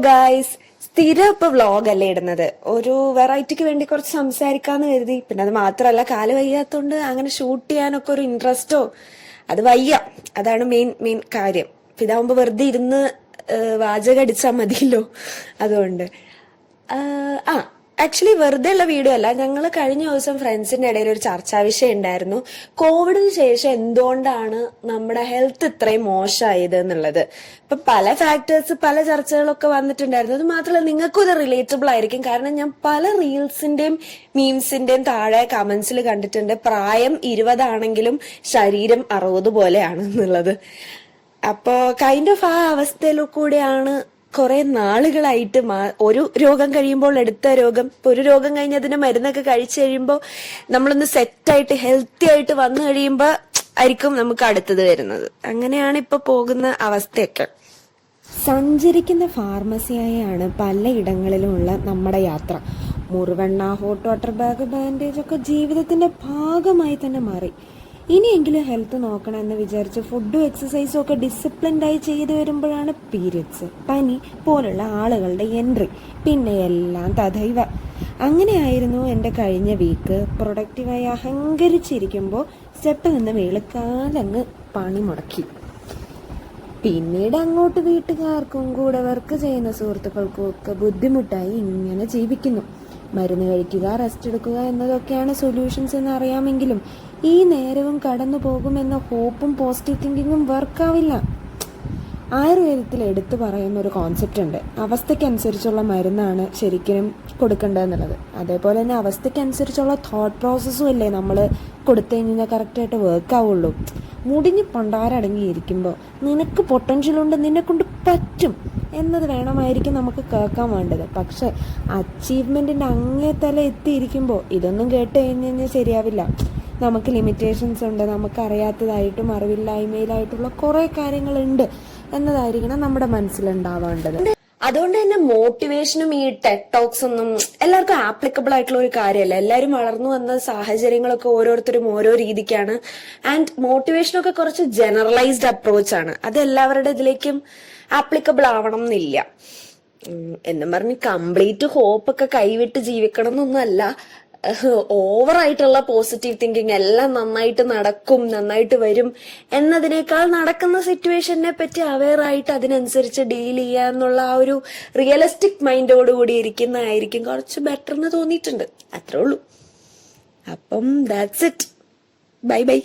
Guys, സ്ഥിരം ഇപ്പൊ vlog അല്ലേ ഇടുന്നത്. ഒരു വെറൈറ്റിക്ക് വേണ്ടി കുറച്ച് സംസാരിക്കാന്ന് കരുതി. പിന്നെ അത് മാത്രല്ല, കാല് വയ്യാത്തോണ്ട് അങ്ങനെ ഷൂട്ട് ചെയ്യാനൊക്കെ ഒരു ഇൻട്രസ്റ്റോ അത് വയ്യ. അതാണ് മെയിൻ കാര്യം. ഇതാവുമ്പോ വെറുതെ ഇരുന്ന് വാചകം അടിച്ചാ മതിയല്ലോ. അതുകൊണ്ട് ആ ആക്ച്വലി വെറുതെ ഉള്ള വീഡിയോ അല്ല. ഞങ്ങൾ കഴിഞ്ഞ ദിവസം ഫ്രണ്ട്സിന്റെ ഇടയിൽ ഒരു ചർച്ചാ വിഷയം ഉണ്ടായിരുന്നു. കോവിഡിന് ശേഷം എന്തുകൊണ്ടാണ് നമ്മുടെ ഹെൽത്ത് ഇത്രയും മോശമായത് എന്നുള്ളത്. ഇപ്പൊ പല ഫാക്ടേഴ്സ്, പല ചർച്ചകളൊക്കെ വന്നിട്ടുണ്ടായിരുന്നു. അത് മാത്രമല്ല, നിങ്ങൾക്കും ഇത് റിലേറ്റബിൾ ആയിരിക്കും. കാരണം ഞാൻ പല റീൽസിന്റെയും മീംസിന്റെയും താഴെ കമന്റ്സിൽ കണ്ടിട്ടുണ്ട്, പ്രായം 20 ആണെങ്കിലും ശരീരം 60 പോലെയാണ് എന്നുള്ളത്. അപ്പോ കൈൻഡ് ഓഫ് ആ അവസ്ഥയിൽ കൂടെയാണ് കുറെ നാളുകളായിട്ട്. ഒരു രോഗം കഴിയുമ്പോൾ അടുത്ത രോഗം, ഒരു രോഗം കഴിഞ്ഞ് അതിന്റെ മരുന്നൊക്കെ കഴിച്ചു കഴിയുമ്പോൾ നമ്മളൊന്ന് സെറ്റായിട്ട് ഹെൽത്തി ആയിട്ട് വന്നു കഴിയുമ്പോ ആയിരിക്കും നമുക്ക് അടുത്തത് വരുന്നത്. അങ്ങനെയാണ് ഇപ്പൊ പോകുന്ന അവസ്ഥയൊക്കെ. സഞ്ചരിക്കുന്ന ഫാർമസിയായാണ് പലയിടങ്ങളിലുമുള്ള നമ്മുടെ യാത്ര. മുറിവെണ്ണ, ഹോട്ട് വാട്ടർ ബാഗ്, ബാൻഡേജ് ഒക്കെ ജീവിതത്തിന്റെ ഭാഗമായി തന്നെ മാറി. ഇനിയെങ്കിലും ഹെൽത്ത് നോക്കണം എന്ന് വിചാരിച്ച് ഫുഡും എക്സസൈസും ഒക്കെ ഡിസിപ്ലിൻഡായി ചെയ്തു വരുമ്പോഴാണ് പീരിയഡ്സ്, പനി പോലുള്ള ആളുകളുടെ എൻട്രി. പിന്നെ എല്ലാം തഥൈവ. അങ്ങനെയായിരുന്നു എൻ്റെ കഴിഞ്ഞ വീക്ക്. പ്രൊഡക്റ്റീവായി അഹങ്കരിച്ചിരിക്കുമ്പോൾ സ്റ്റെപ്പിൽ നിന്ന് വീളുകാലങ്ങ് പണി മുടക്കി. പിന്നീട് അങ്ങോട്ട് വീട്ടുകാർക്കും കൂടെ വർക്ക് ചെയ്യുന്ന സുഹൃത്തുക്കൾക്കും ഒക്കെ ബുദ്ധിമുട്ടായി ഇങ്ങനെ ജീവിക്കുന്നു. മരുന്ന് കഴിക്കുക, റെസ്റ്റ് എടുക്കുക എന്നതൊക്കെയാണ് സൊല്യൂഷൻസ് എന്ന് അറിയാമെങ്കിലും ഈ നേരവും കടന്നു പോകുമെന്ന ഹോപ്പും പോസിറ്റീവ് തിങ്കിങ്ങും വർക്കാവില്ല. ആയുർവേദത്തിൽ എടുത്തു പറയുന്ന ഒരു കോൺസെപ്റ്റ് ഉണ്ട്, അവസ്ഥയ്ക്കനുസരിച്ചുള്ള മരുന്നാണ് ശരിക്കും കൊടുക്കേണ്ടതെന്നുള്ളത്. അതേപോലെ തന്നെ അവസ്ഥയ്ക്കനുസരിച്ചുള്ള തോട്ട് പ്രോസസ്സും അല്ലേ നമ്മൾ കൊടുത്തു കഴിഞ്ഞാൽ കറക്റ്റായിട്ട് വർക്ക് ആവുള്ളൂ. മുടിഞ്ഞ് പണ്ടാരടങ്ങിയിരിക്കുമ്പോൾ നിനക്ക് പൊട്ടൻഷ്യലുണ്ട്, നിന്നെക്കൊണ്ട് പറ്റും എന്നത് വേണമായിരിക്കും നമുക്ക് കേൾക്കാൻ വേണ്ടത്. പക്ഷെ അച്ചീവ്മെൻറ്റിൻ്റെ അങ്ങേ തല എത്തിയിരിക്കുമ്പോൾ ഇതൊന്നും കേട്ട് കഴിഞ്ഞാൽ ശരിയാവില്ല. നമുക്ക് ലിമിറ്റേഷൻസ് ഉണ്ട്, നമുക്കറിയാത്തതായിട്ടും അറിവില്ലായ്മയിലായിട്ടുള്ള കുറേ കാര്യങ്ങളുണ്ട് എന്നതായിരിക്കണം നമ്മുടെ മനസ്സിലുണ്ടാവേണ്ടത്. അതുകൊണ്ട് തന്നെ മോട്ടിവേഷനും ഈ ടെഡ് ടോക്സ് ഒന്നും എല്ലാവർക്കും ആപ്ലിക്കബിൾ ആയിട്ടുള്ള ഒരു കാര്യമല്ല. എല്ലാവരും വളർന്നു വന്ന സാഹചര്യങ്ങളൊക്കെ ഓരോരുത്തരും ഓരോ രീതിക്കാണ്. ആൻഡ് മോട്ടിവേഷനൊക്കെ കുറച്ച് ജനറലൈസ്ഡ് അപ്രോച്ച് ആണ്. അത് എല്ലാവരുടെ ഇതിലേക്കും ആപ്ലിക്കബിൾ ആവണം എന്നില്ല. എന്നും പറഞ്ഞ് കംപ്ലീറ്റ് ഹോപ്പൊക്കെ കൈവിട്ട് ജീവിക്കണം എന്നൊന്നും അല്ല. ഓവറായിട്ടുള്ള പോസിറ്റീവ് തിങ്കിങ്, എല്ലാം നന്നായിട്ട് നടക്കും, നന്നായിട്ട് വരും എന്നതിനേക്കാൾ നടക്കുന്ന സിറ്റുവേഷനെ പറ്റി അവെയർ ആയിട്ട് അതിനനുസരിച്ച് ഡീൽ ചെയ്യുക എന്നുള്ള ആ ഒരു റിയലിസ്റ്റിക് മൈൻഡോടുകൂടി ഇരിക്കുന്നതായിരിക്കും കുറച്ച് ബെറ്റർ എന്ന് തോന്നിയിട്ടുണ്ട്. അത്രേ ഉള്ളൂ. അപ്പം ദാറ്റ്സ് ഇറ്റ്. Bye bye.